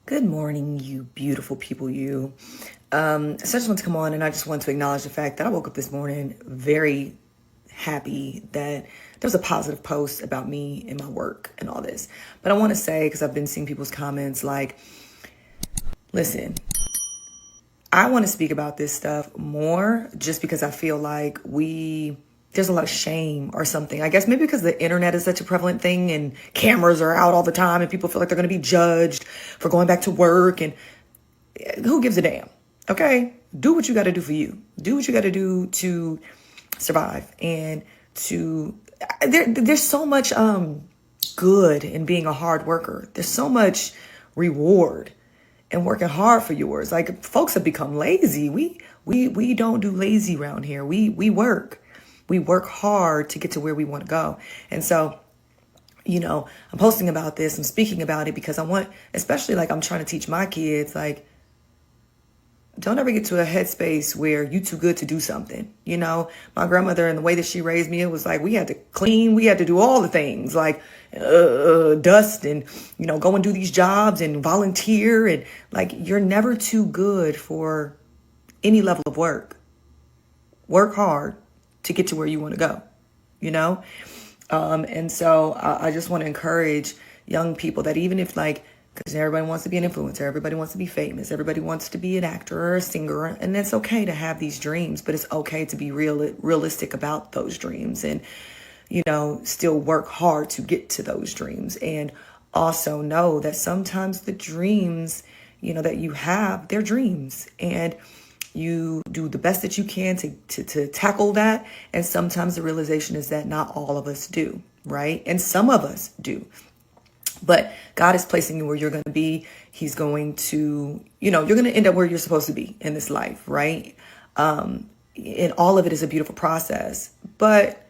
Good morning, you beautiful people, you. So I just want to come on and I just want to acknowledge the fact that I woke up this morning very happy that there was a positive post about me and my work and all this. But I want to say, because I've been seeing people's comments like, listen, I want to speak about this stuff more just because I feel like there's a lot of shame or something. I guess maybe because the internet is such a prevalent thing and cameras are out all the time and people feel like they're going to be judged for going back to work, and who gives a damn? Okay? Do what you got to do for you. Do what you got to do to survive and there's so much good in being a hard worker. There's so much reward and working hard for yours. Like, folks have become lazy. We don't do lazy around here. We work. We work hard to get to where we want to go. And so, I'm posting about this, I'm speaking about it because I want, especially like I'm trying to teach my kids, like, don't ever get to a headspace where you too good to do something. My grandmother and the way that she raised me, it was like we had to clean, we had to do all the things like dust and, go and do these jobs and volunteer. And like, you're never too good for any level of work. Work hard to get to where you want to go, And so I just want to encourage young people that even if because everybody wants to be an influencer, everybody wants to be famous, everybody wants to be an actor or a singer, and it's okay to have these dreams, but it's okay to be realistic about those dreams and, still work hard to get to those dreams. And also know that sometimes the dreams, that you have, they're dreams, and you do the best that you can to tackle that. And sometimes the realization is that not all of us do, right? And some of us do. But God is placing you where you're going to be. He's going to, you're going to end up where you're supposed to be in this life, right? And all of it is a beautiful process. But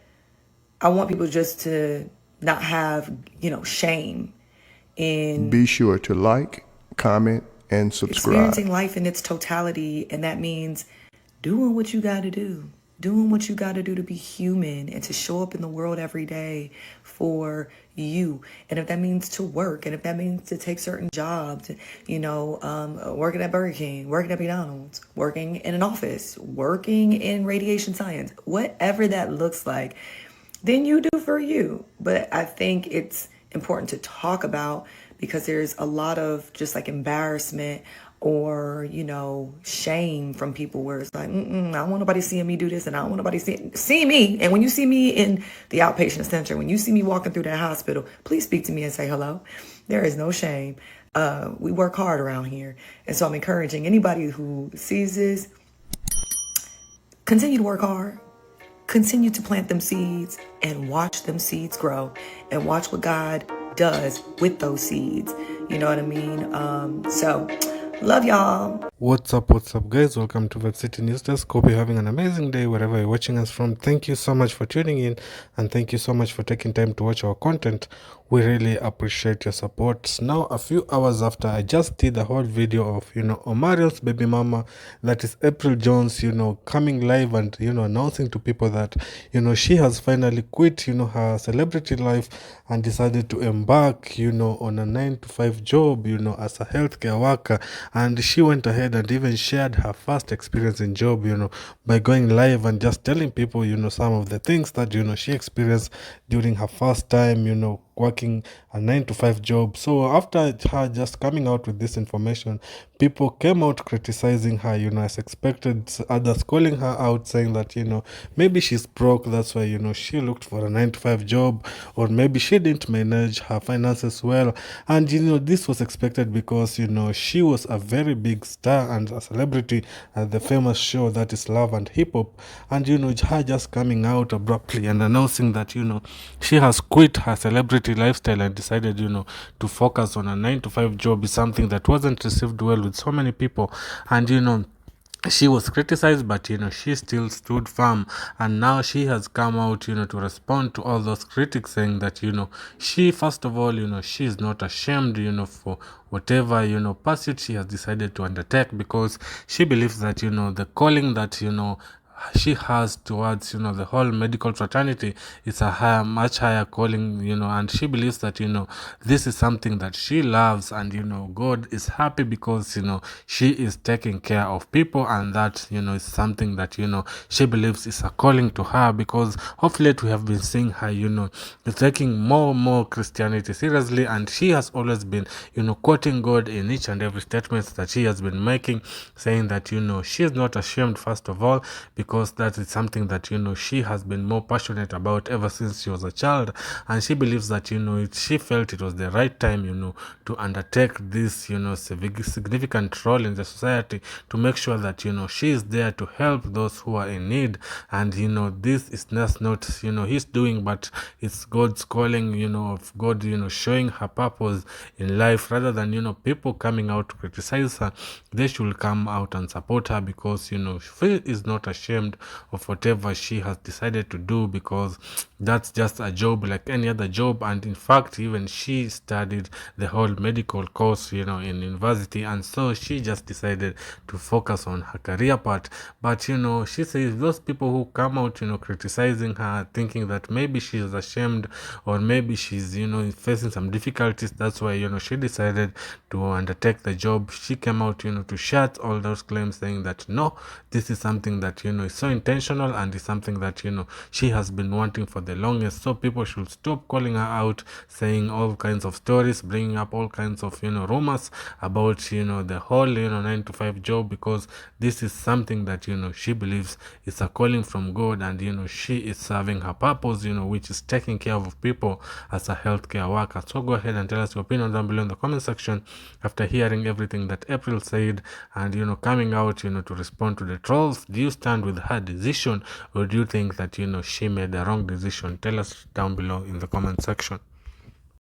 I want people just to not have, shame in Be sure to like, comment, and subscribe. Experiencing life in its totality. And that means doing what you got to do. Doing what you got to do to be human and to show up in the world every day for you. And if that means to work, and if that means to take certain jobs, working at Burger King, working at McDonald's, working in an office, working in radiation science, whatever that looks like, then you do for you. But I think it's important to talk about because there's a lot of just like embarrassment or, shame from people where it's like, I don't want nobody seeing me do this, and I don't want nobody seeing me. And when you see me in the outpatient center, when you see me walking through that hospital, please speak to me and say hello. There is no shame. We work hard around here. And so I'm encouraging anybody who sees this, continue to work hard, continue to plant them seeds and watch them seeds grow and watch what God does with those seeds. You know what I mean? So love y'all. What's up guys, welcome to Vibe City News Desk. Hope you're having an amazing day wherever you're watching us from. Thank you so much for tuning in, and thank you so much for taking time to watch our content. We really appreciate your support. Now, a few hours after I just did the whole video of Omarion's baby mama, that is Apryl Jones, coming live and announcing to people that she has finally quit her celebrity life and decided to embark on a 9-to-5 job as a healthcare worker. And she went ahead and even shared her first experience in job by going live and just telling people some of the things that she experienced during her first time working a 9-to-5 job. So after her just coming out with this information, people came out criticizing her as expected, others calling her out saying that maybe she's broke, that's why she looked for a 9-to-5 job, or maybe she didn't manage her finances well. And this was expected because she was a very big star and a celebrity at the famous show that is Love and Hip Hop. And her just coming out abruptly and announcing that she has quit her celebrity lifestyle and decided to focus on a 9-to-5 job is something that wasn't received well with so many people. And she was criticized, but she still stood firm, and now she has come out to respond to all those critics, saying that she, first of all, she is not ashamed for whatever pursuit she has decided to undertake, because she believes that the calling that she has towards, the whole medical fraternity is a higher, much higher calling, and she believes that, this is something that she loves, and, God is happy because, she is taking care of people, and that, is something that, she believes is a calling to her, because of late we have been seeing her, taking more and more Christianity seriously, and she has always been, quoting God in each and every statement that she has been making, saying that, she is not ashamed, first of all, because that is something that, she has been more passionate about ever since she was a child, and she believes that, she felt it was the right time, to undertake this, significant role in the society, to make sure that, she is there to help those who are in need, and, this is just not, his doing, but it's God's calling, of God, showing her purpose in life, rather than, people coming out to criticize her. They should come out and support her, because, she is not ashamed of whatever she has decided to do, because that's just a job like any other job. And in fact, even she studied the whole medical course, in university, and so she just decided to focus on her career part. But, she says those people who come out, criticizing her, thinking that maybe she is ashamed, or maybe she's, facing some difficulties, that's why, she decided to undertake the job. She came out, to shut all those claims, saying that no, this is something that, is so intentional, and is something that, she has been wanting for the longest. So people should stop calling her out, saying all kinds of stories, bringing up all kinds of, rumors about, the whole, 9 to 5 job, because this is something that, she believes is a calling from God, and, she is serving her purpose, which is taking care of people as a healthcare worker. So go ahead and tell us your opinion down below in the comment section after hearing everything that Apryl said, and, coming out, to respond to the trolls. Do you stand with her decision, or do you think that, she made the wrong decision? Tell us down below in the comment section.